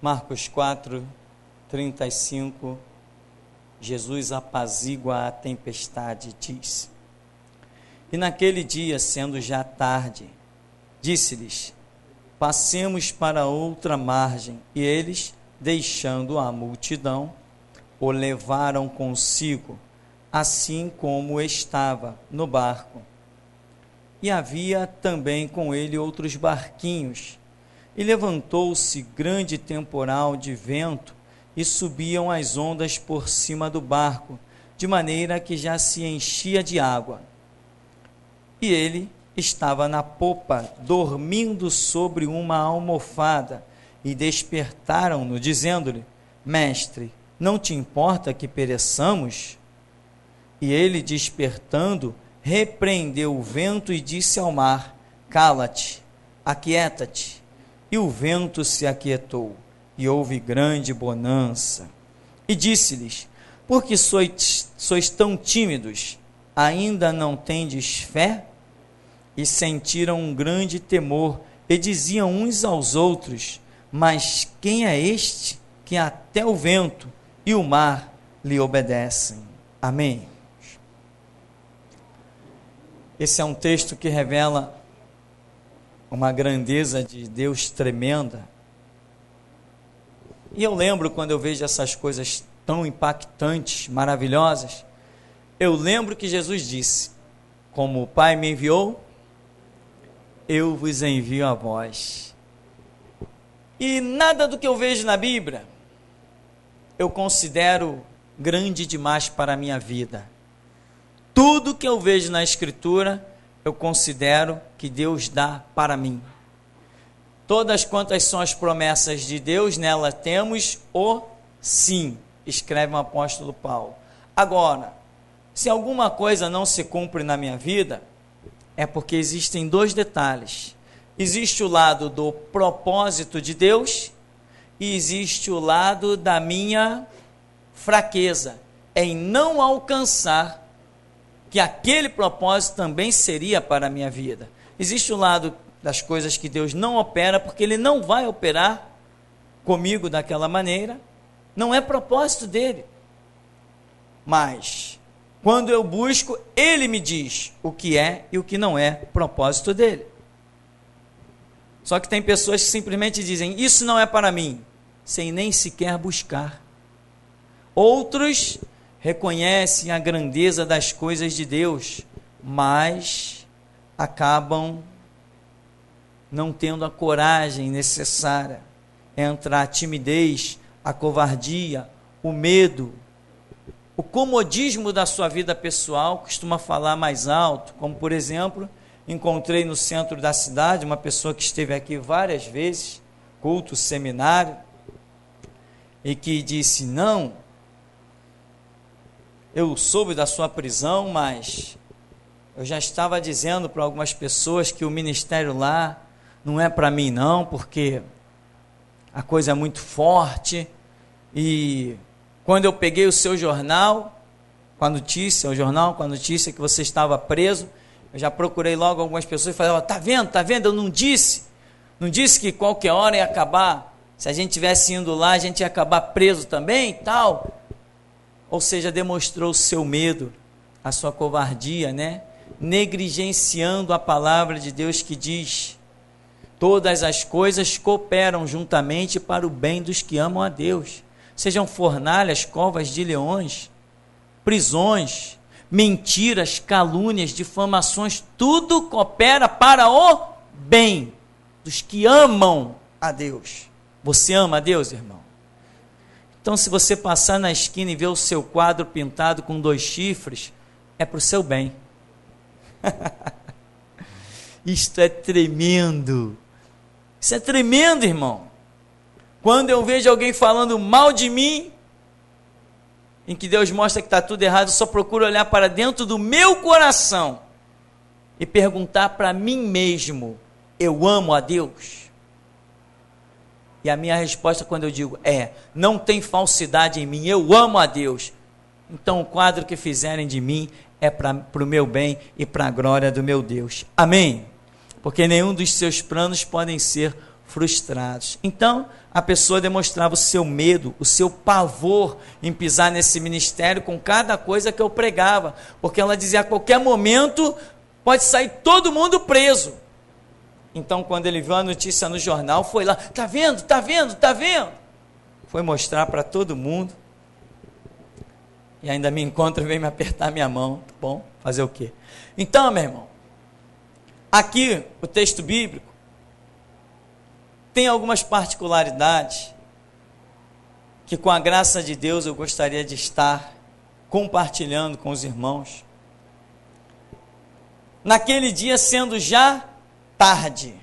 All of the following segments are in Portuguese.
Marcos 4, 35, Jesus apazigua a tempestade, diz: E naquele dia, sendo já tarde, disse-lhes: Passemos para outra margem. E eles, deixando a multidão, o levaram consigo, assim como estava no barco. E havia também com ele outros barquinhos. E levantou-se grande temporal de vento, e subiam as ondas por cima do barco, de maneira que já se enchia de água. E ele estava na popa, dormindo sobre uma almofada, e despertaram-no, dizendo-lhe: Mestre, não te importa que pereçamos? E ele, despertando, repreendeu o vento e disse ao mar: Cala-te, aquieta-te. E o vento se aquietou, e houve grande bonança. E disse-lhes: Por que sois tão tímidos? Ainda não tendes fé? E sentiram um grande temor, e diziam uns aos outros: Mas quem é este que até o vento e o mar lhe obedecem? Amém. Esse é um texto que revela uma grandeza de Deus tremenda. E eu lembro, quando eu vejo essas coisas tão impactantes, maravilhosas, eu lembro que Jesus disse: Como o Pai me enviou, eu vos envio a vós. E nada do que eu vejo na Bíblia eu considero grande demais para a minha vida. Tudo que eu vejo na Escritura eu considero que Deus dá para mim. Todas quantas são as promessas de Deus, nela temos o sim, escreve o apóstolo Paulo. Agora, se alguma coisa não se cumpre na minha vida, é porque existem dois detalhes. Existe o lado do propósito de Deus e existe o lado da minha fraqueza, em não alcançar que aquele propósito também seria para a minha vida. Existe o lado das coisas que Deus não opera, porque Ele não vai operar comigo daquela maneira, não é propósito dEle. Mas, quando eu busco, Ele me diz o que é e o que não é propósito dEle. Só que tem pessoas que simplesmente dizem: isso não é para mim, sem nem sequer buscar. Outros reconhecem a grandeza das coisas de Deus, mas acabam não tendo a coragem necessária. Entra a timidez, a covardia, o medo, o comodismo da sua vida pessoal, costuma falar mais alto. Como, por exemplo, encontrei no centro da cidade uma pessoa que esteve aqui várias vezes, culto, seminário, e que disse: não, eu soube da sua prisão, mas eu já estava dizendo para algumas pessoas que o ministério lá não é para mim não, porque a coisa é muito forte. E quando eu peguei o seu jornal, com a notícia, o jornal com a notícia que você estava preso, eu já procurei logo algumas pessoas e falei: tá vendo, eu não disse que qualquer hora ia acabar, se a gente tivesse indo lá, a gente ia acabar preso também e tal. Ou seja, demonstrou o seu medo, a sua covardia, né? Negligenciando a palavra de Deus que diz: todas as coisas cooperam juntamente para o bem dos que amam a Deus. Sejam fornalhas, covas de leões, prisões, mentiras, calúnias, difamações, tudo coopera para o bem dos que amam a Deus. Você ama a Deus, irmão? Então, se você passar na esquina e ver o seu quadro pintado com 2 chifres, é para o seu bem. Isto é tremendo. Isso é tremendo, irmão. Quando eu vejo alguém falando mal de mim, em que Deus mostra que está tudo errado, eu só procuro olhar para dentro do meu coração e perguntar para mim mesmo: eu amo a Deus? E a minha resposta, quando eu digo não tem falsidade em mim, eu amo a Deus, então o quadro que fizerem de mim é para o meu bem e para a glória do meu Deus. Amém? Porque nenhum dos seus planos podem ser frustrados. Então, a pessoa demonstrava o seu medo, o seu pavor em pisar nesse ministério com cada coisa que eu pregava, porque ela dizia, a qualquer momento pode sair todo mundo preso. Então, quando ele viu a notícia no jornal, foi lá, tá vendo, tá vendo, tá vendo? Foi mostrar para todo mundo, e ainda me encontra e vem me apertar minha mão, tá bom? Fazer o quê? Então, meu irmão, aqui o texto bíblico tem algumas particularidades que, com a graça de Deus, eu gostaria de estar compartilhando com os irmãos. Naquele dia, sendo já tarde,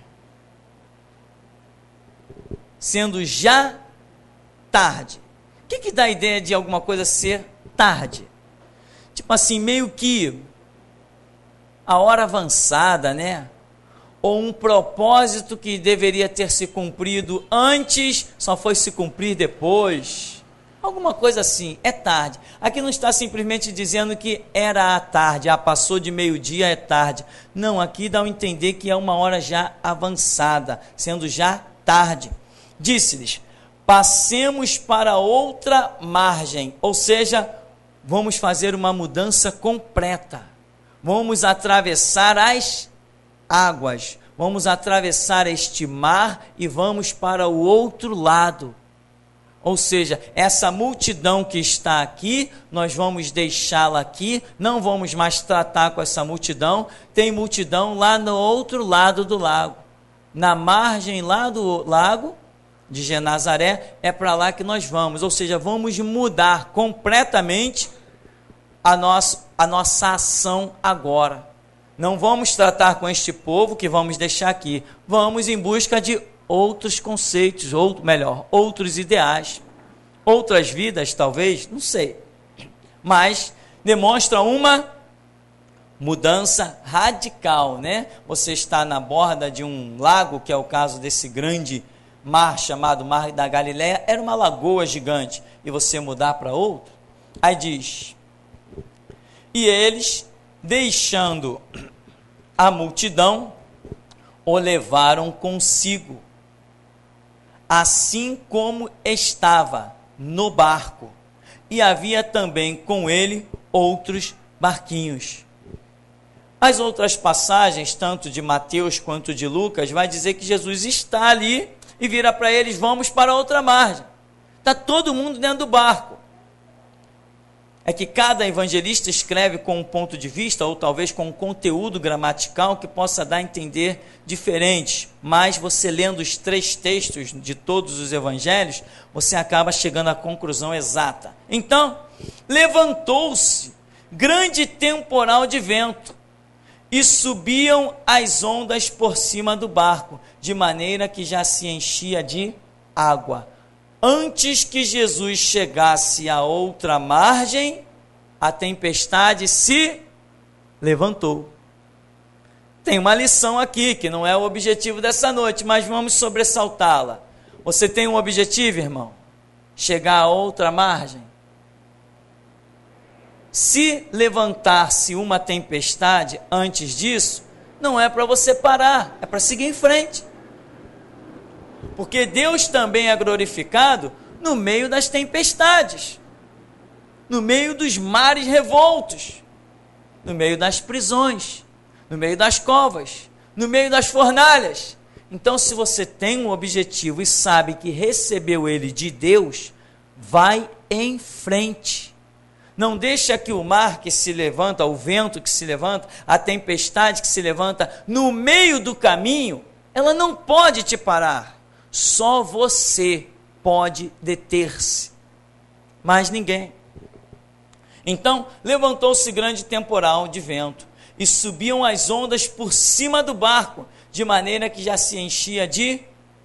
o que dá a ideia de alguma coisa ser tarde? Tipo assim, meio que a hora avançada, né? Ou um propósito que deveria ter se cumprido antes, só foi se cumprir depois. Alguma coisa assim, é tarde. Aqui não está simplesmente dizendo que era a tarde, passou de meio-dia, é tarde. Não, aqui dá a entender que é uma hora já avançada, sendo já tarde. Disse-lhes, passemos para outra margem, ou seja, vamos fazer uma mudança completa. Vamos atravessar as águas, vamos atravessar este mar e vamos para o outro lado. Ou seja, essa multidão que está aqui, nós vamos deixá-la aqui, não vamos mais tratar com essa multidão. Tem multidão lá no outro lado do lago, na margem lá do lago de Genazaré, é para lá que nós vamos. Ou seja, vamos mudar completamente a nossa ação agora. Não vamos tratar com este povo que vamos deixar aqui. Vamos em busca de outros conceitos, outros ideais, outras vidas talvez, não sei. Mas demonstra uma mudança radical, né? Você está na borda de um lago, que é o caso desse grande mar chamado Mar da Galileia, era uma lagoa gigante, e você mudar para outro. Aí diz, e eles, deixando a multidão, o levaram consigo, assim como estava no barco, e havia também com ele outros barquinhos. As outras passagens, tanto de Mateus quanto de Lucas, vai dizer que Jesus está ali e vira para eles, vamos para outra margem. Está todo mundo dentro do barco. É que cada evangelista escreve com um ponto de vista, ou talvez com um conteúdo gramatical que possa dar a entender diferente, mas você lendo os 3 textos de todos os evangelhos, você acaba chegando à conclusão exata. Então, levantou-se grande temporal de vento, e subiam as ondas por cima do barco, de maneira que já se enchia de água. Antes que Jesus chegasse à outra margem, a tempestade se levantou. Tem uma lição aqui, que não é o objetivo dessa noite, mas vamos sobressaltá-la. Você tem um objetivo, irmão? Chegar à outra margem? Se levantar-se uma tempestade antes disso, não é para você parar, é para seguir em frente. Porque Deus também é glorificado no meio das tempestades, no meio dos mares revoltos, no meio das prisões, no meio das covas, no meio das fornalhas. Então, se você tem um objetivo e sabe que recebeu ele de Deus, vai em frente. Não deixa que o mar que se levanta, o vento que se levanta, a tempestade que se levanta no meio do caminho, ela não pode te parar. Só você pode deter-se, mais ninguém. Então, levantou-se grande temporal de vento, e subiam as ondas por cima do barco, de maneira que já se enchia de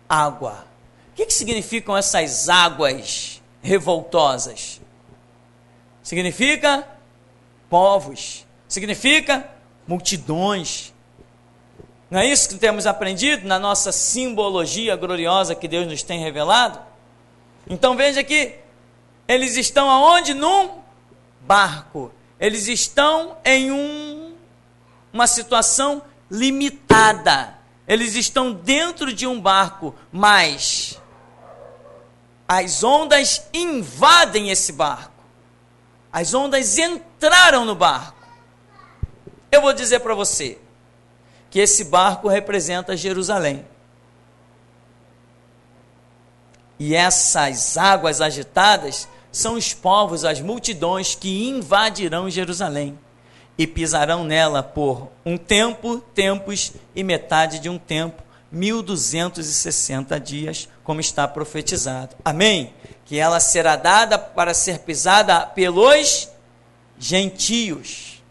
água. O que significam essas águas revoltosas? Significa povos, significa multidões. Não é isso que temos aprendido na nossa simbologia gloriosa que Deus nos tem revelado? Então veja que eles estão aonde? Num barco. Eles estão em uma situação limitada. eles estão dentro de um barco, mas as ondas invadem esse barco. As ondas entraram no barco. Eu vou dizer para você que esse barco representa Jerusalém. E essas águas agitadas são os povos, as multidões que invadirão Jerusalém e pisarão nela por um tempo, tempos e metade de um tempo, 1260 dias, como está profetizado. Amém? Que ela será dada para ser pisada pelos gentios.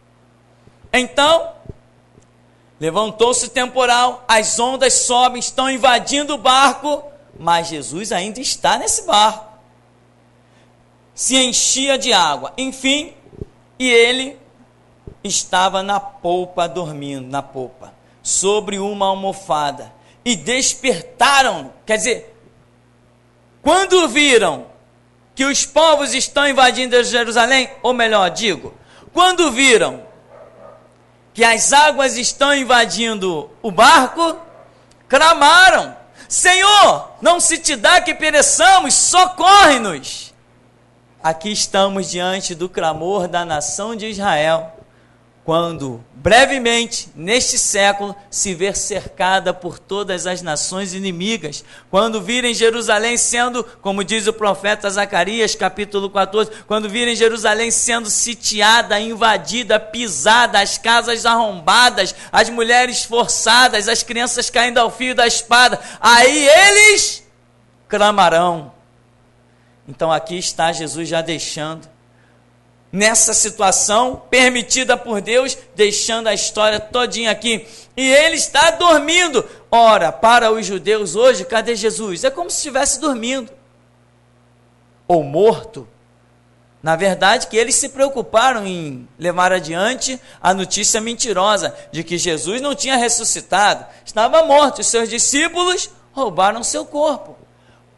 Então, levantou-se o temporal, as ondas sobem, estão invadindo o barco, mas Jesus ainda está nesse barco. Se enchia de água, enfim, e ele estava na polpa, dormindo na polpa, sobre uma almofada, e despertaram, quer dizer, quando viram que os povos estão invadindo Jerusalém, ou melhor, digo, quando viram que as águas estão invadindo o barco, clamaram: Senhor, não se te dá que pereçamos, socorre-nos. Aqui estamos diante do clamor da nação de Israel, quando brevemente, neste século, se ver cercada por todas as nações inimigas, quando virem Jerusalém sendo, como diz o profeta Zacarias, capítulo 14, quando virem Jerusalém sendo sitiada, invadida, pisada, as casas arrombadas, as mulheres forçadas, as crianças caindo ao fio da espada, aí eles clamarão. Então aqui está Jesus já deixando, nessa situação permitida por Deus, deixando a história todinha aqui, e ele está dormindo. Ora, para os judeus hoje, cadê Jesus? É como se estivesse dormindo, ou morto. Na verdade, que eles se preocuparam em levar adiante a notícia mentirosa, de que Jesus não tinha ressuscitado, estava morto, os seus discípulos roubaram seu corpo.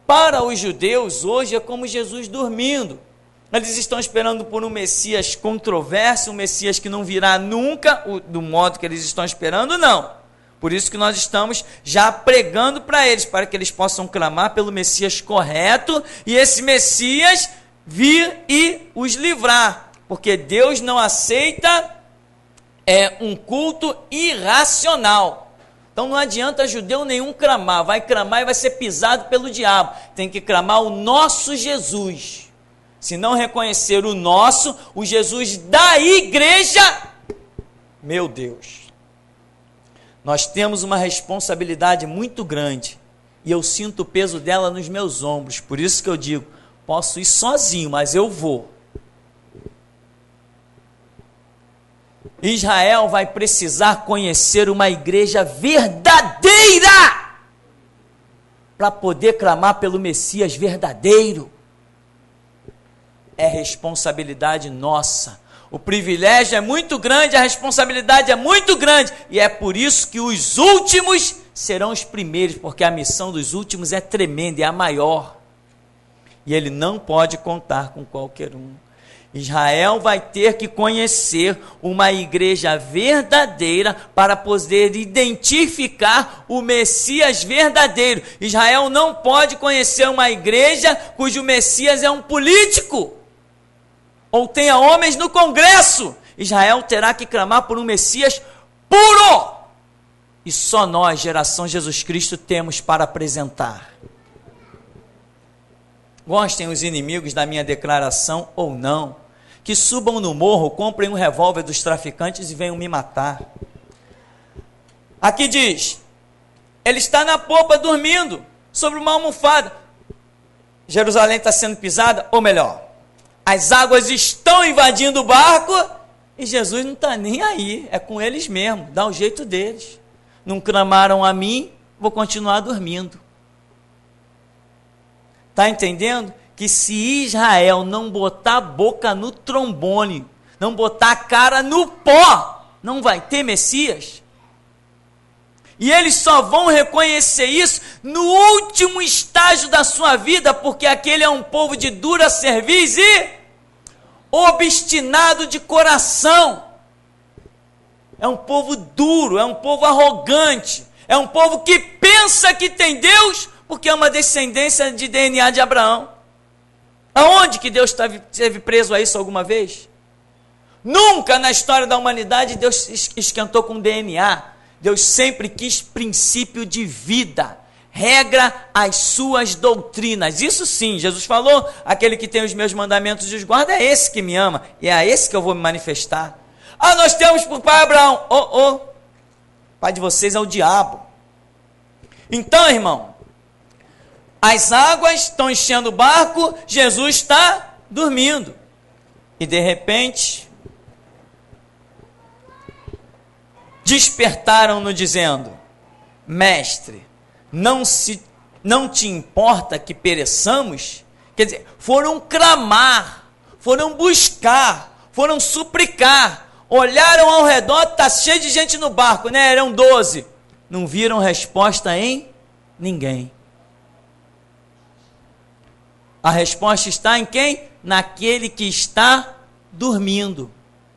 Para os judeus hoje é como Jesus dormindo. Eles estão esperando por um Messias controverso, um Messias que não virá nunca, do modo que eles estão esperando, não. Por isso que nós estamos já pregando para eles, para que eles possam clamar pelo Messias correto, e esse Messias vir e os livrar, porque Deus não aceita um culto irracional. Então não adianta judeu nenhum clamar, vai clamar e vai ser pisado pelo diabo. Tem que clamar o nosso Jesus. Se não reconhecer o nosso, o Jesus da igreja, meu Deus, nós temos uma responsabilidade muito grande, e eu sinto o peso dela nos meus ombros. Por isso que eu digo, posso ir sozinho, mas eu vou. Israel vai precisar conhecer uma igreja verdadeira para poder clamar pelo Messias verdadeiro. É responsabilidade nossa. O privilégio é muito grande, a responsabilidade é muito grande, e é por isso que os últimos serão os primeiros, porque a missão dos últimos é tremenda, é a maior, e ele não pode contar com qualquer um. Israel vai ter que conhecer uma igreja verdadeira para poder identificar o Messias verdadeiro. Israel não pode conhecer uma igreja cujo Messias é um político, ou tenha homens no Congresso. Israel terá que clamar por um Messias puro, e só nós, geração Jesus Cristo, temos para apresentar. Gostem os inimigos da minha declaração ou não, que subam no morro, comprem um revólver dos traficantes e venham me matar. Aqui diz, ele está na popa dormindo, sobre uma almofada. Jerusalém está sendo pisada, ou melhor, as águas estão invadindo o barco, e Jesus não está nem aí, é com eles mesmo, dá o jeito deles. Não clamaram a mim, vou continuar dormindo. Está entendendo? Que se Israel não botar a boca no trombone, não botar a cara no pó, não vai ter Messias. E eles só vão reconhecer isso no último estágio da sua vida, porque aquele é um povo de dura cerviz e obstinado de coração. É um povo duro, é um povo arrogante, É um povo que pensa que tem Deus, porque é uma descendência de DNA de Abraão. Aonde que Deus esteve preso a isso alguma vez? Nunca na história da humanidade Deus esquentou com DNA. Deus sempre quis princípio de vida, regra às suas doutrinas. Isso sim, Jesus falou, aquele que tem os meus mandamentos e os guarda, é esse que me ama, e é a esse que eu vou me manifestar. Ah, nós temos por pai Abraão. Pai de vocês é o diabo. Então, irmão, as águas estão enchendo o barco, Jesus está dormindo. E de repente, despertaram-no dizendo: Mestre, não te importa que pereçamos? Quer dizer, foram clamar, foram buscar, foram suplicar, olharam ao redor, está cheio de gente no barco, né? Eram 12, não viram resposta em ninguém. A resposta está em quem? Naquele que está dormindo,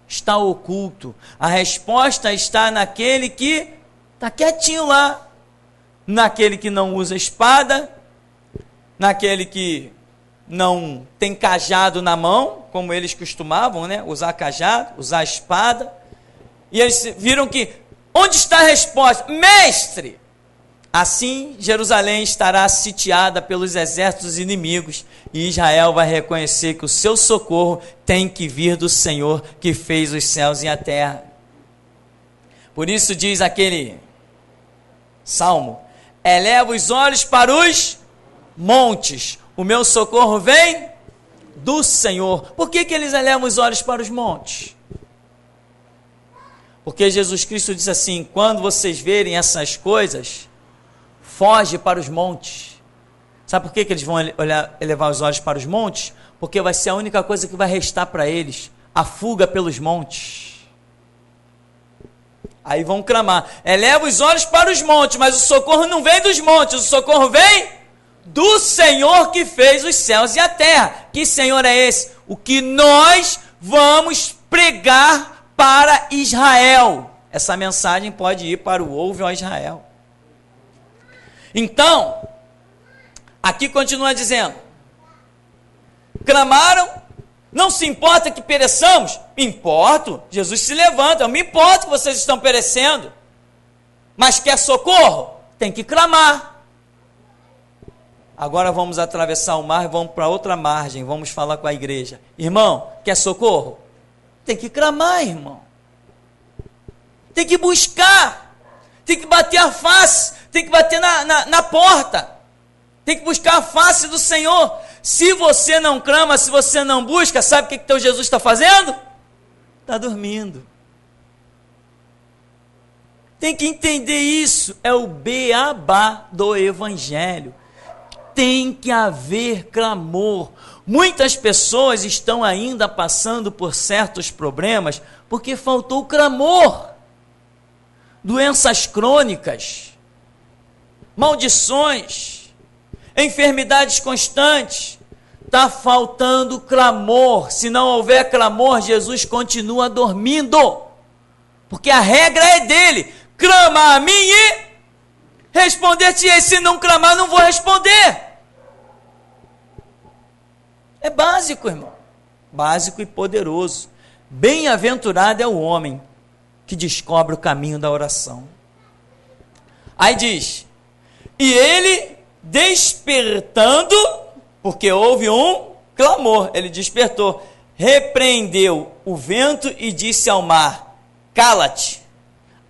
está oculto. A resposta está naquele que está quietinho lá, naquele que não usa espada, naquele que não tem cajado na mão, como eles costumavam, né? Usar cajado, usar espada. E eles viram que, onde está a resposta? Mestre! Assim, Jerusalém estará sitiada pelos exércitos inimigos, e Israel vai reconhecer que o seu socorro tem que vir do Senhor, que fez os céus e a terra. Por isso diz aquele salmo: eleva os olhos para os montes, o meu socorro vem do Senhor. Por que eles elevam os olhos para os montes? Porque Jesus Cristo disse assim: quando vocês verem essas coisas, foge para os montes. Sabe por que eles vão elevar os olhos para os montes? Porque vai ser a única coisa que vai restar para eles, a fuga pelos montes. Aí vão clamar: eleva os olhos para os montes, mas o socorro não vem dos montes, o socorro vem do Senhor que fez os céus e a terra. Que Senhor é esse? O que nós vamos pregar para Israel. Essa mensagem pode ir para o ouve, ó Israel. Então, aqui continua dizendo: clamaram, não se importa que pereçamos? Me importo. Jesus se levanta: eu me importo que vocês estão perecendo, mas quer socorro? Tem que clamar. Agora vamos atravessar o mar e vamos para outra margem, vamos falar com a igreja. Irmão, quer socorro? Tem que clamar, irmão. Tem que buscar, tem que bater a face, tem que bater na porta, tem que buscar a face do Senhor. Se você não clama, se você não busca, sabe o que teu Jesus está fazendo? Está dormindo. Tem que entender isso, é o beabá do Evangelho. Tem que haver clamor. Muitas pessoas estão ainda passando por certos problemas porque faltou clamor. Doenças crônicas, maldições, enfermidades constantes. Está faltando clamor. Se não houver clamor, Jesus continua dormindo, porque a regra é dele: clama a mim e responder-te-ei. Se não clamar, não vou responder. É básico, irmão, básico e poderoso. Bem-aventurado é o homem que descobre o caminho da oração. Aí diz: e ele despertando, porque houve um clamor, ele despertou, repreendeu o vento e disse ao mar: cala-te,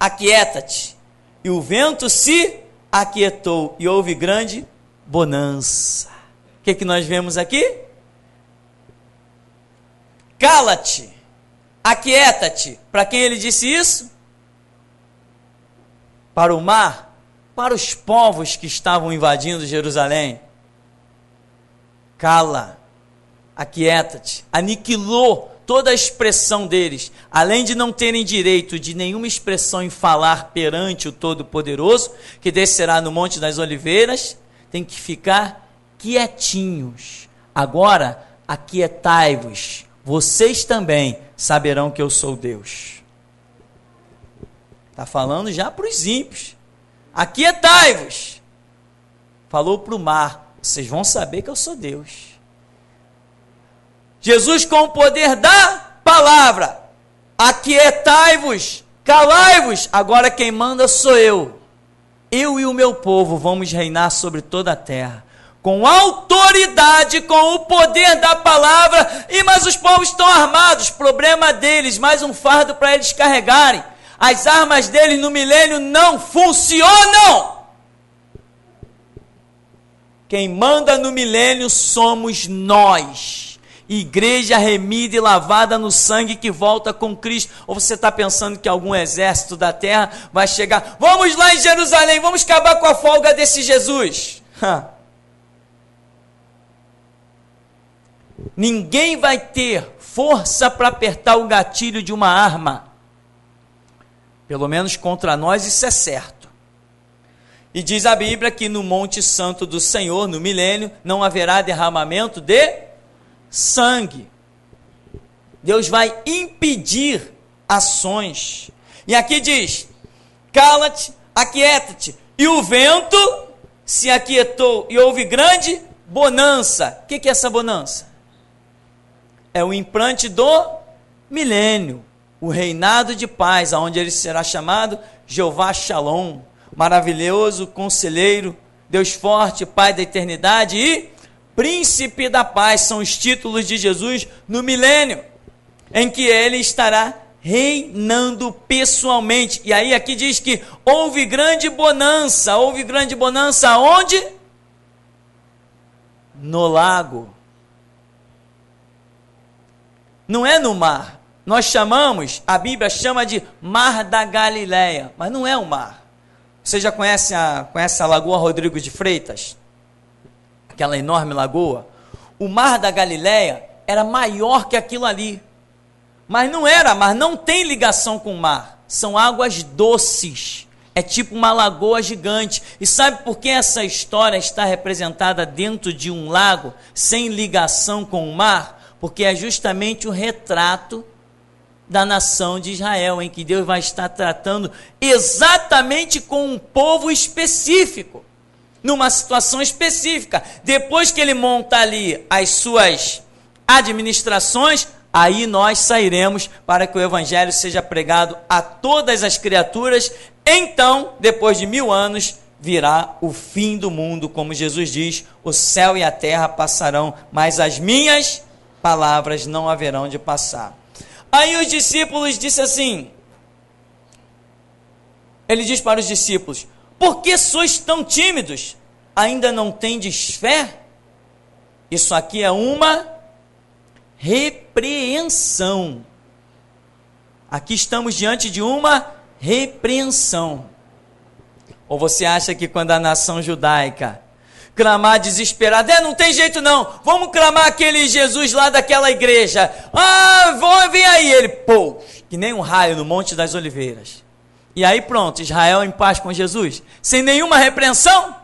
aquieta-te. E o vento se aquietou e houve grande bonança. O que nós vemos aqui? Cala-te, aquieta-te. Para quem ele disse isso? Para o mar, para os povos que estavam invadindo Jerusalém. Cala, aquieta-te. Aniquilou toda a expressão deles. Além de não terem direito de nenhuma expressão em falar perante o Todo-Poderoso, que descerá no Monte das Oliveiras, tem que ficar quietinhos. Agora, aquietai-vos. Vocês também saberão que eu sou Deus. Está falando já para os ímpios. aquietai-vos. Falou para o mar, vocês vão saber que eu sou Deus. Jesus, com o poder da palavra, aquietai-vos, calai-vos, agora quem manda sou eu. Eu e o meu povo vamos reinar sobre toda a terra, com autoridade, com o poder da palavra, mas os povos estão armados, problema deles, mais um fardo para eles carregarem. As armas deles no milênio não funcionam. Quem manda no milênio somos nós. Igreja remida e lavada no sangue que volta com Cristo. Ou você está pensando que algum exército da terra vai chegar? Vamos lá em Jerusalém, vamos acabar com a folga desse Jesus. Ninguém vai ter força para apertar o gatilho de uma arma. Pelo menos contra nós isso é certo. E diz a Bíblia que no Monte Santo do Senhor, no milênio, não haverá derramamento de sangue. Deus vai impedir ações. E aqui diz, cala-te, aquieta-te. E o vento se aquietou e houve grande bonança. O que é essa bonança? É o implante do milênio, o reinado de paz, onde ele será chamado Jeová Shalom, maravilhoso conselheiro, Deus forte, Pai da eternidade e príncipe da paz. São os títulos de Jesus no milênio, em que ele estará reinando pessoalmente. E aí aqui diz que houve grande bonança onde? No lago. Não é no mar. Nós chamamos, a Bíblia chama de Mar da Galileia, mas não é o mar. Você já conhece a Lagoa Rodrigo de Freitas? Aquela enorme lagoa? O Mar da Galileia era maior que aquilo ali. Mas não era mar, não tem ligação com o mar. São águas doces. É tipo uma lagoa gigante. E sabe por que essa história está representada dentro de um lago, sem ligação com o mar? Porque é justamente o retrato da nação de Israel, em que Deus vai estar tratando exatamente com um povo específico, numa situação específica. Depois que ele monta ali as suas administrações, aí nós sairemos para que o evangelho seja pregado a todas as criaturas. Então, depois de 1000 anos, virá o fim do mundo, como Jesus diz, o céu e a terra passarão, mas as minhas palavras não haverão de passar. Aí os discípulos disseram assim, ele diz para os discípulos, por que sois tão tímidos? Ainda não tendes fé? Isso aqui é uma repreensão. Aqui estamos diante de uma repreensão. Ou você acha que quando a nação judaica clamar desesperado, não tem jeito não, vamos clamar aquele Jesus lá daquela igreja, vem aí, ele, que nem um raio no Monte das Oliveiras, e aí pronto, Israel em paz com Jesus, sem nenhuma repreensão?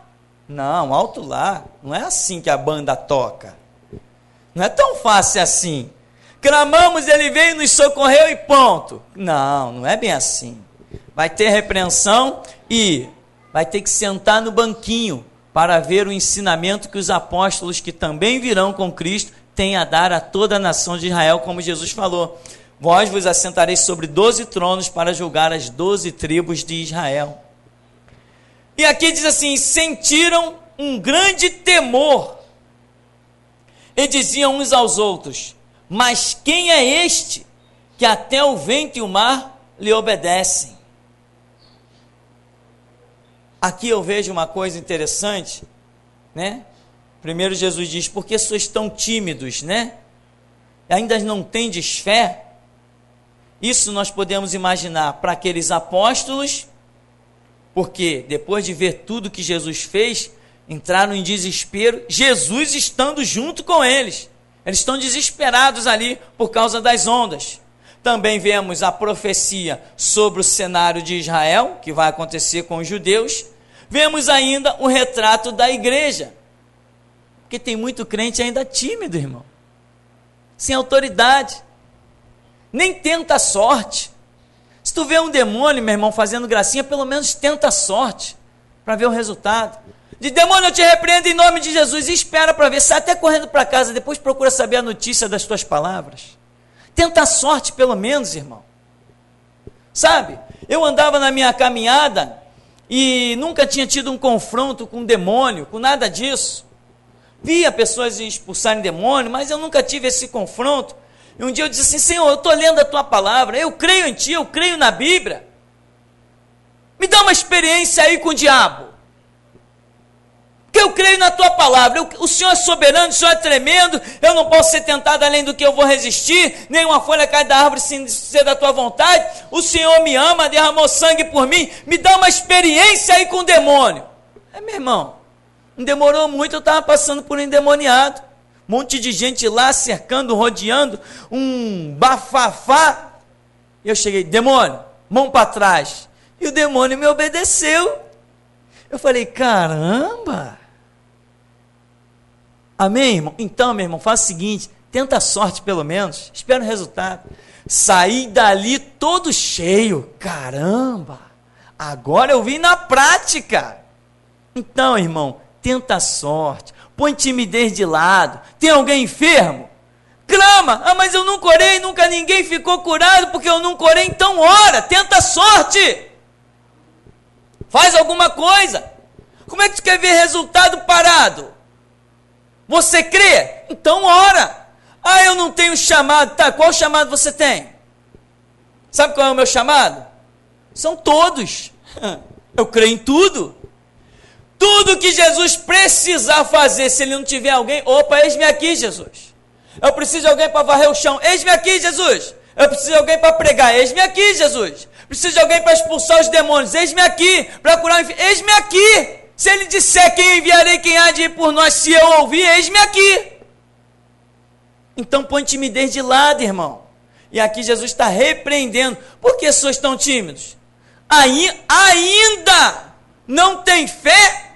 Não, alto lá, não é assim que a banda toca, não é tão fácil assim, clamamos, ele veio, nos socorreu e ponto. Não é bem assim, vai ter repreensão e vai ter que sentar no banquinho, para ver o ensinamento que os apóstolos que também virão com Cristo têm a dar a toda a nação de Israel, como Jesus falou, vós vos assentareis sobre 12 tronos para julgar as 12 tribos de Israel. E aqui diz assim, sentiram um grande temor, e diziam uns aos outros, mas quem é este, que até o vento e o mar lhe obedecem? Aqui eu vejo uma coisa interessante, né? Primeiro Jesus diz, por que sois tão tímidos, né? Ainda não tendes fé? Isso nós podemos imaginar para aqueles apóstolos, porque depois de ver tudo que Jesus fez, entraram em desespero, Jesus estando junto com eles. Eles estão desesperados ali por causa das ondas. Também vemos a profecia sobre o cenário de Israel, que vai acontecer com os judeus. Vemos ainda o retrato da igreja, porque tem muito crente ainda tímido, irmão, sem autoridade, nem tenta a sorte. Se tu vê um demônio, meu irmão, fazendo gracinha, pelo menos tenta a sorte. para ver o resultado. De demônio, eu te repreendo em nome de Jesus, e espera para ver, sai até correndo para casa, depois procura saber a notícia das tuas palavras. Tenta a sorte pelo menos, irmão. Sabe, eu andava na minha caminhada e nunca tinha tido um confronto com um demônio, com nada disso. Via pessoas expulsarem demônio, mas eu nunca tive esse confronto. E um dia eu disse assim: Senhor, eu estou lendo a tua palavra, eu creio em ti, eu creio na Bíblia. Me dá uma experiência aí com o diabo. Porque eu creio na tua palavra, o Senhor é soberano, o Senhor é tremendo, eu não posso ser tentado além do que eu vou resistir, nenhuma folha cai da árvore sem ser da tua vontade, o Senhor me ama, derramou sangue por mim, me dá uma experiência aí com o demônio. Meu irmão, não demorou muito, eu estava passando por um endemoniado, um monte de gente lá cercando, rodeando, um bafafá, e eu cheguei: demônio, mão para trás, e o demônio me obedeceu. Eu falei: caramba! Amém, irmão? Então, meu irmão, faz o seguinte, tenta a sorte pelo menos, espera o resultado. Saí dali todo cheio. Caramba! Agora eu vim na prática. Então, irmão, tenta a sorte, põe timidez de lado. Tem alguém enfermo? Clama! Ah, mas eu nunca orei, nunca ninguém ficou curado porque eu nunca orei. Então ora, tenta a sorte. Faz alguma coisa. Como é que tu quer ver resultado parado? Você crê? Então ora. Ah, eu não tenho chamado. Tá, qual chamado você tem? Sabe qual é o meu chamado? São todos. Eu creio em tudo. Tudo que Jesus precisar fazer, se ele não tiver alguém, opa, eis-me aqui, Jesus. Eu preciso de alguém para varrer o chão, eis-me aqui, Jesus. Eu preciso de alguém para pregar, eis-me aqui, Jesus. Preciso de alguém para expulsar os demônios, eis-me aqui. Para curar o enfermo, eis-me aqui. Se ele disser: quem eu enviarei, quem há de ir por nós, se eu ouvir, eis-me aqui. Então põe timidez de lado, irmão. E aqui Jesus está repreendendo. Por que sois tão tímidos? Ainda não tem fé?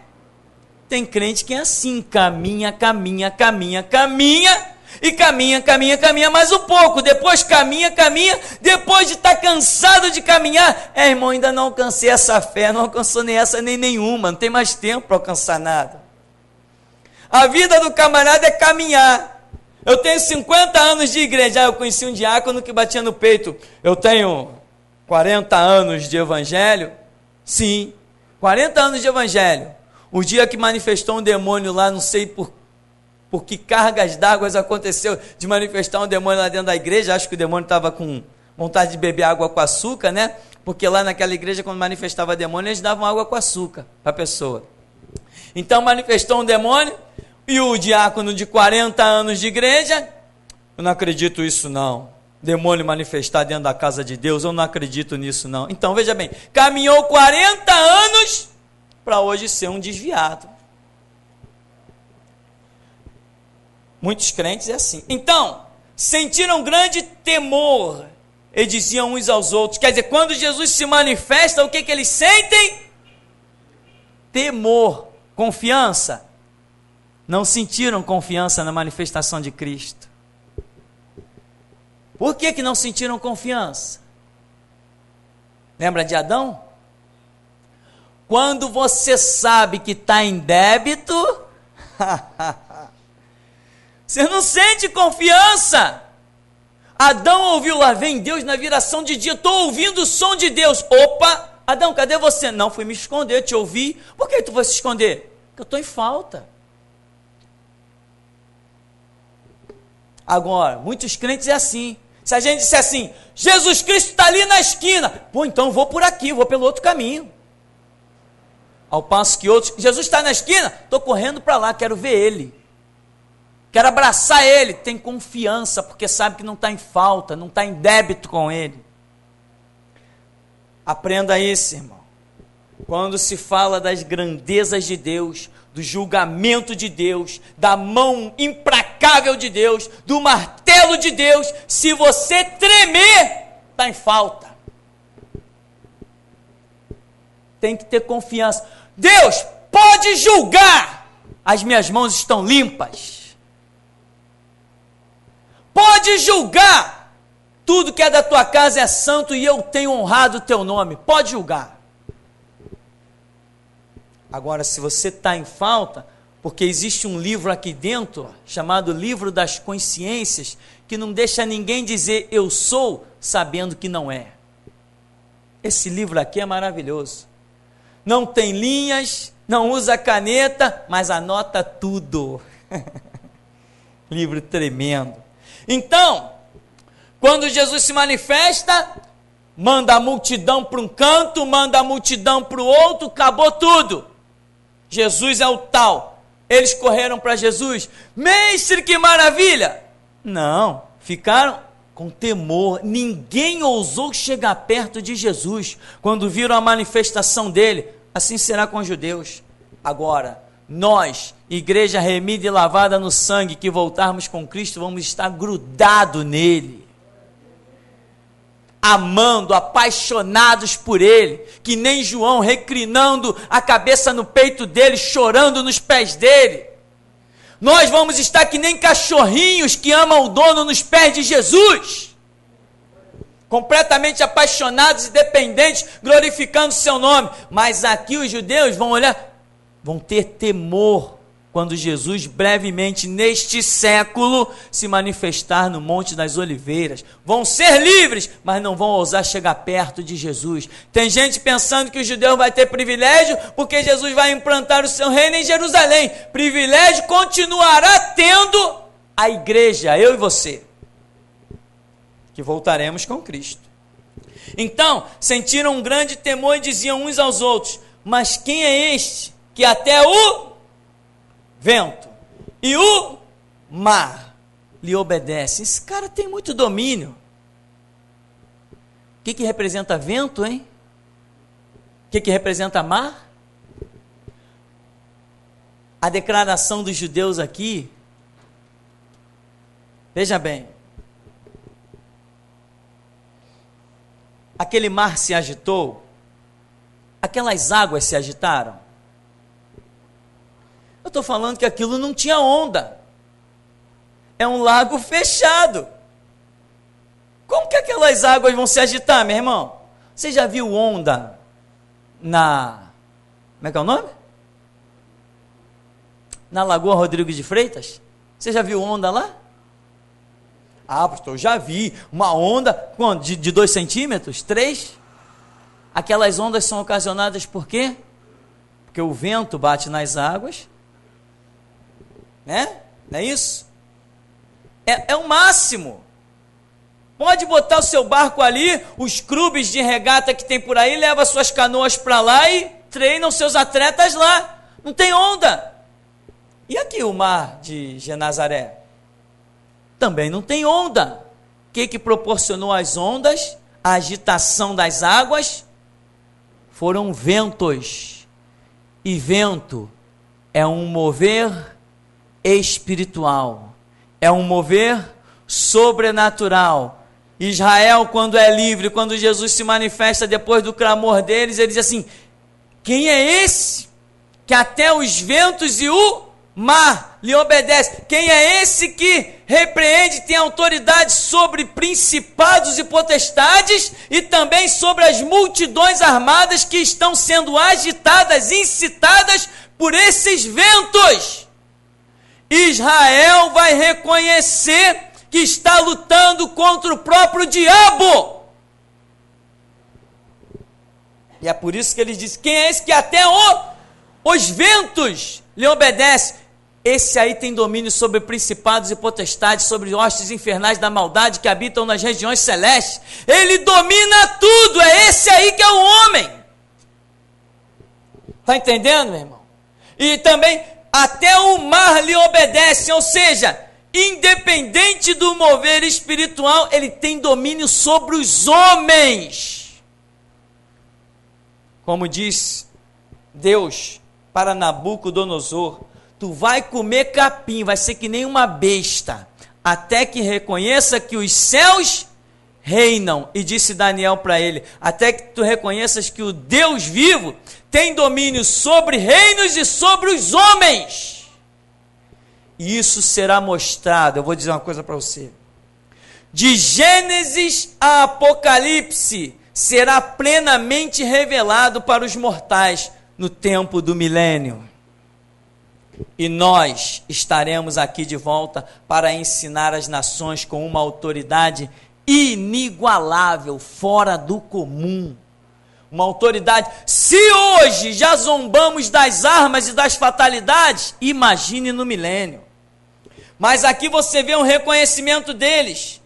Tem crente que é assim, caminha, e caminha mais um pouco, depois caminha, depois de estar cansado de caminhar, irmão, ainda não alcancei essa fé, não alcançou nem essa nem nenhuma, não tem mais tempo para alcançar nada. A vida do camarada é caminhar. Eu tenho 50 anos de igreja. Eu conheci um diácono que batia no peito: eu tenho 40 anos de evangelho. Sim, 40 anos de evangelho. O dia que manifestou um demônio lá, não sei por que cargas d'água aconteceu de manifestar um demônio lá dentro da igreja. Acho que o demônio estava com vontade de beber água com açúcar, né? Porque lá naquela igreja, quando manifestava demônio, eles davam água com açúcar para a pessoa. Então manifestou um demônio, e o diácono de 40 anos de igreja: eu não acredito nisso não, demônio manifestar dentro da casa de Deus, eu não acredito nisso não. Então veja bem, caminhou 40 anos para hoje ser um desviado. Muitos crentes é assim. Então, sentiram grande temor e diziam uns aos outros. Quer dizer, quando Jesus se manifesta, o que eles sentem? Temor. Confiança. Não sentiram confiança na manifestação de Cristo. Por que não sentiram confiança? Lembra de Adão? Quando você sabe que está em débito, você não sente confiança. Adão ouviu: lá vem Deus na viração de dia, estou ouvindo o som de Deus. Opa, Adão, cadê você? Não, fui me esconder, te ouvi. Por que tu vai se esconder? Porque eu estou em falta. Agora, muitos crentes é assim. Se a gente disser assim: Jesus Cristo está ali na esquina, pô, então eu vou por aqui, vou pelo outro caminho. Ao passo que outros: Jesus está na esquina, estou correndo para lá, quero ver ele. Quero abraçar ele. Tem confiança, porque sabe que não está em falta, não está em débito com ele. Aprenda isso, irmão. Quando se fala das grandezas de Deus, do julgamento de Deus, da mão implacável de Deus, do martelo de Deus, se você tremer, está em falta. Tem que ter confiança. Deus pode julgar, as minhas mãos estão limpas. Pode julgar, tudo que é da tua casa é santo e eu tenho honrado o teu nome. Pode julgar. Agora, se você está em falta, porque existe um livro aqui dentro, chamado Livro das Consciências, que não deixa ninguém dizer eu sou, sabendo que não é. Esse livro aqui é maravilhoso. Não tem linhas, não usa caneta, mas anota tudo. Livro tremendo. Então, quando Jesus se manifesta, manda a multidão para um canto, manda a multidão para o outro, acabou tudo. Jesus é o tal. Eles correram para Jesus. Mestre, que maravilha! Não, ficaram com temor. Ninguém ousou chegar perto de Jesus quando viram a manifestação dele. Assim será com os judeus. Agora, nós, igreja remida e lavada no sangue, que voltarmos com Cristo, vamos estar grudados nele, amando, apaixonados por ele, que nem João, reclinando a cabeça no peito dele, chorando nos pés dele. Nós vamos estar que nem cachorrinhos que amam o dono nos pés de Jesus, completamente apaixonados e dependentes, glorificando o seu nome. Mas aqui os judeus vão olhar, vão ter temor quando Jesus brevemente neste século se manifestar no Monte das Oliveiras. Vão ser livres, mas não vão ousar chegar perto de Jesus. Tem gente pensando que o judeu vai ter privilégio porque Jesus vai implantar o seu reino em Jerusalém. Privilégio continuará tendo a igreja, eu e você, que voltaremos com Cristo. Então, sentiram um grande temor e diziam uns aos outros: mas quem é este que até o vento e o mar lhe obedecem? Esse cara tem muito domínio. O que representa vento, hein? O que representa mar? A declaração dos judeus aqui, veja bem, aquele mar se agitou, aquelas águas se agitaram. Eu estou falando que aquilo não tinha onda. É um lago fechado. Como que aquelas águas vão se agitar, meu irmão? Você já viu onda na... Como é que é o nome? Na Lagoa Rodrigo de Freitas? Você já viu onda lá? Ah, pastor, eu já vi. Uma onda de 2 centímetros, 3. Aquelas ondas são ocasionadas por quê? Porque o vento bate nas águas, né? Não é isso? É o máximo. Pode botar o seu barco ali, os clubes de regata que tem por aí, leva suas canoas para lá e treinam seus atletas lá. Não tem onda. E aqui o mar de Genazaré? Também não tem onda. O que proporcionou as ondas? A agitação das águas? Foram ventos. E vento é um mover espiritual, é um mover sobrenatural. Israel, quando é livre, quando Jesus se manifesta depois do clamor deles, ele diz assim: quem é esse que até os ventos e o mar lhe obedecem? Quem é esse que repreende, tem autoridade sobre principados e potestades e também sobre as multidões armadas que estão sendo agitadas, incitadas por esses ventos? Israel vai reconhecer que está lutando contra o próprio diabo. E é por isso que ele diz: quem é esse que até os ventos lhe obedecem? Esse aí tem domínio sobre principados e potestades, sobre hostes infernais da maldade que habitam nas regiões celestes. Ele domina tudo. É esse aí que é o homem. Está entendendo, meu irmão? E também até o mar lhe obedece, ou seja, independente do mover espiritual, ele tem domínio sobre os homens. Como diz Deus para Nabucodonosor: tu vai comer capim, vai ser que nem uma besta, até que reconheça que os céus reinam. E disse Daniel para ele: até que tu reconheças que o Deus vivo tem domínio sobre reinos e sobre os homens. E isso será mostrado. Eu vou dizer uma coisa para você: de Gênesis a Apocalipse será plenamente revelado para os mortais no tempo do milênio. E nós estaremos aqui de volta para ensinar as nações com uma autoridade inigualável, fora do comum. Uma autoridade. Se hoje já zombamos das armas e das fatalidades, imagine no milênio. Mas aqui você vê um reconhecimento deles.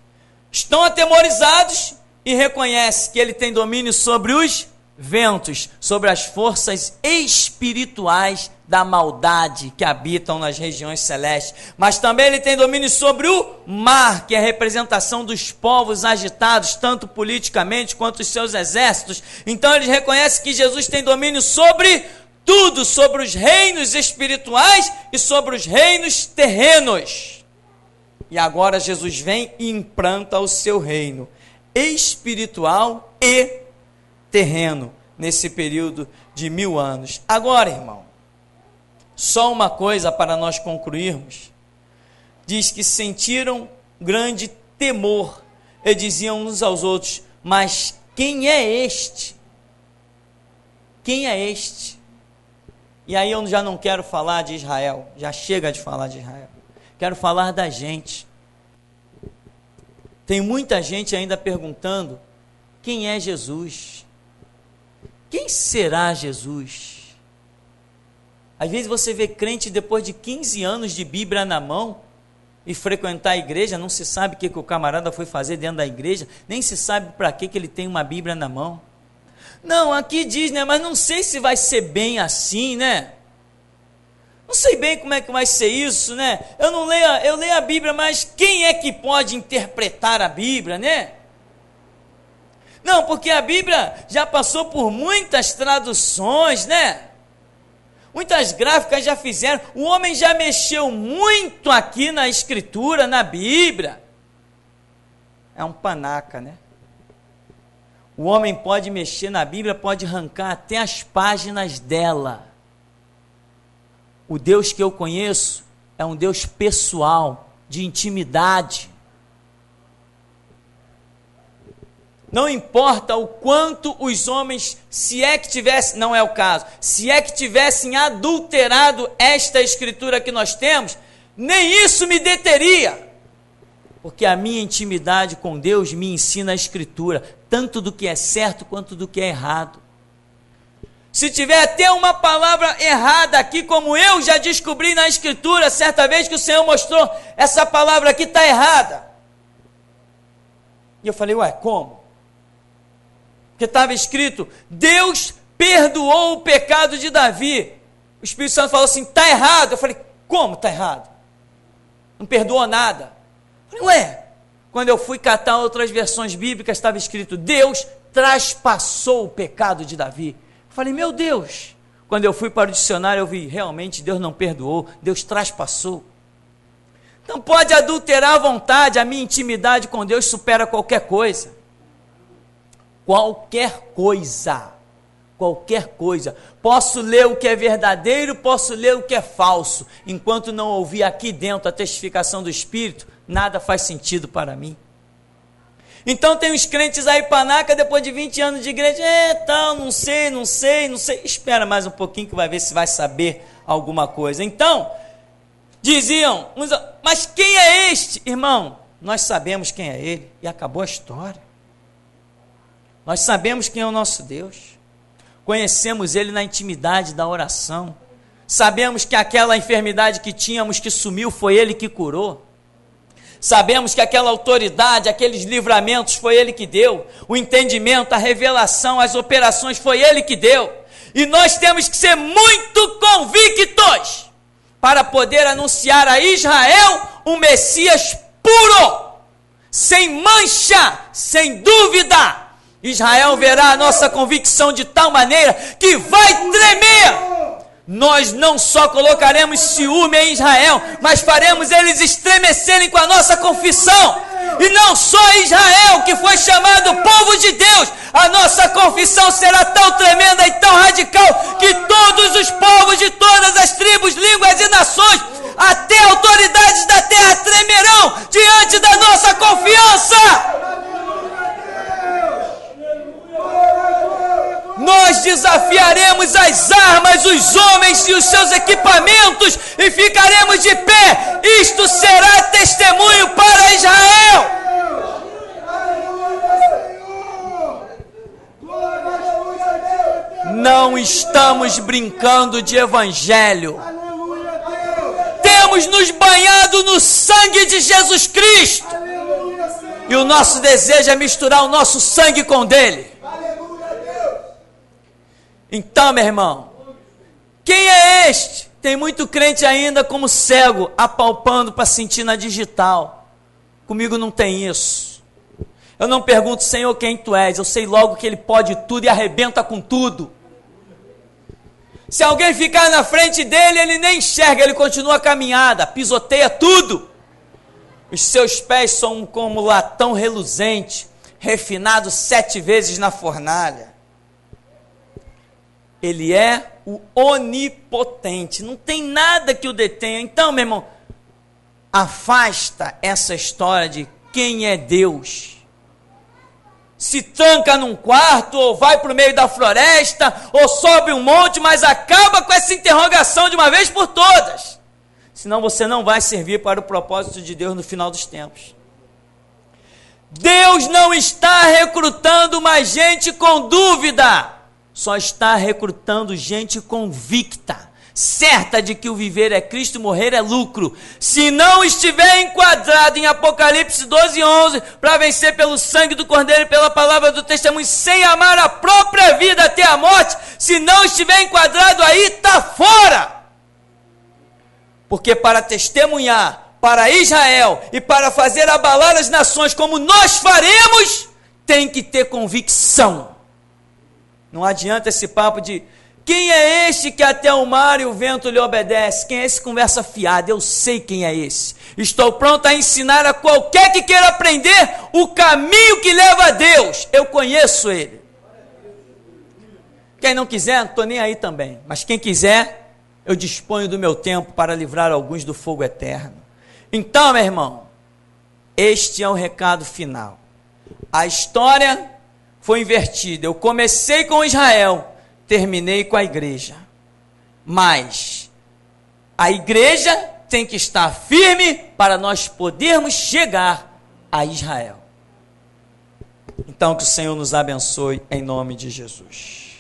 Estão atemorizados e reconhece que ele tem domínio sobre os ventos, sobre as forças espirituais da maldade que habitam nas regiões celestes. Mas também ele tem domínio sobre o mar, que é a representação dos povos agitados, tanto politicamente quanto os seus exércitos. Então eles reconhecem que Jesus tem domínio sobre tudo, sobre os reinos espirituais e sobre os reinos terrenos. E agora Jesus vem e implanta o seu reino espiritual e terreno, nesse período de 1000 anos. Agora, irmão, só uma coisa para nós concluirmos. Diz que sentiram grande temor e diziam uns aos outros: mas quem é este? Quem é este? E aí eu já não quero falar de Israel, já chega de falar de Israel. Quero falar da gente. Tem muita gente ainda perguntando: quem é Jesus? Quem será Jesus? Às vezes você vê crente depois de 15 anos de Bíblia na mão e frequentar a igreja, não se sabe o que o camarada foi fazer dentro da igreja, nem se sabe para que ele tem uma Bíblia na mão. Não, aqui diz, né? Mas não sei se vai ser bem assim, né? Não sei bem como é que vai ser isso, né? Eu leio a Bíblia, mas quem é que pode interpretar a Bíblia, né? Não, porque a Bíblia já passou por muitas traduções, né? Muitas gráficas já fizeram. O homem já mexeu muito aqui na Escritura, na Bíblia. É um panaca, né? O homem pode mexer na Bíblia, pode arrancar até as páginas dela. O Deus que eu conheço é um Deus pessoal, de intimidade. Não importa o quanto os homens, se é que tivessem, não é o caso, se é que tivessem adulterado esta escritura que nós temos, nem isso me deteria. Porque a minha intimidade com Deus me ensina a escritura, tanto do que é certo quanto do que é errado. Se tiver até uma palavra errada aqui, como eu já descobri na escritura, certa vez que o Senhor mostrou, essa palavra aqui está errada. E eu falei: ué, como? Porque estava escrito: Deus perdoou o pecado de Davi. O Espírito Santo falou assim: está errado. Eu falei: como está errado? Não perdoou nada. Eu falei: ué, quando eu fui catar outras versões bíblicas, estava escrito: Deus traspassou o pecado de Davi. Eu falei: meu Deus. Quando eu fui para o dicionário, eu vi: realmente Deus não perdoou, Deus traspassou. Não pode adulterar à vontade. A minha intimidade com Deus supera qualquer coisa. Qualquer coisa. Qualquer coisa. Posso ler o que é verdadeiro, posso ler o que é falso. Enquanto não ouvir aqui dentro a testificação do Espírito, nada faz sentido para mim. Então tem uns crentes aí panaca, depois de 20 anos de igreja: não sei. Espera mais um pouquinho que vai ver se vai saber alguma coisa. Então, diziam, mas quem é este? Irmão, nós sabemos quem é ele e acabou a história. Nós sabemos quem é o nosso Deus. Conhecemos ele na intimidade da oração. Sabemos que aquela enfermidade que tínhamos que sumiu foi ele que curou. Sabemos que aquela autoridade, aqueles livramentos foi ele que deu. O entendimento, a revelação, as operações foi ele que deu. E nós temos que ser muito convictos para poder anunciar a Israel um Messias puro, sem mancha, sem dúvida. Israel verá a nossa convicção de tal maneira que vai tremer. Nós não só colocaremos ciúme em Israel, mas faremos eles estremecerem com a nossa confissão. E não só Israel, que foi chamado povo de Deus, a nossa confissão será tão tremenda e tão radical que todos os povos de todas as tribos, línguas e nações, até autoridades da terra, tremerão diante da nossa confiança. Nós desafiaremos as armas os homens e os seus equipamentos e ficaremos de pé. Isto será testemunho para Israel. Não estamos brincando de evangelho. Temos nos banhado no sangue de Jesus Cristo. E o nosso desejo é misturar o nosso sangue com o dele. Então, meu irmão, quem é este? Tem muito crente ainda como cego, apalpando para sentir na digital. Comigo não tem isso. Eu não pergunto, Senhor, quem tu és. Eu sei logo que ele pode tudo e arrebenta com tudo. Se alguém ficar na frente dele, ele nem enxerga, ele continua a caminhada, pisoteia tudo. Os seus pés são como latão reluzente, refinado 7 vezes na fornalha. Ele é o onipotente, não tem nada que o detenha. Então, meu irmão, afasta essa história de quem é Deus. Se tranca num quarto, ou vai para o meio da floresta, ou sobe um monte, mas acaba com essa interrogação de uma vez por todas. Senão você não vai servir para o propósito de Deus no final dos tempos. Deus não está recrutando mais gente com dúvida, só está recrutando gente convicta, certa de que o viver é Cristo, morrer é lucro. Se não estiver enquadrado em Apocalipse 12:11, para vencer pelo sangue do Cordeiro e pela palavra do testemunho, sem amar a própria vida até a morte, se não estiver enquadrado aí, está fora. Porque para testemunhar para Israel e para fazer abalar as nações como nós faremos, tem que ter convicção. Não adianta esse papo de quem é este que até o mar e o vento lhe obedece? Quem é esse conversa fiada? Eu sei quem é esse. Estou pronto a ensinar a qualquer que queira aprender o caminho que leva a Deus. Eu conheço ele. Quem não quiser, não estou nem aí também. Mas quem quiser, eu disponho do meu tempo para livrar alguns do fogo eterno. Então, meu irmão, este é o recado final. A história foi invertida. Eu comecei com Israel, terminei com a igreja. Mas a igreja tem que estar firme para nós podermos chegar a Israel. Então, que o Senhor nos abençoe em nome de Jesus.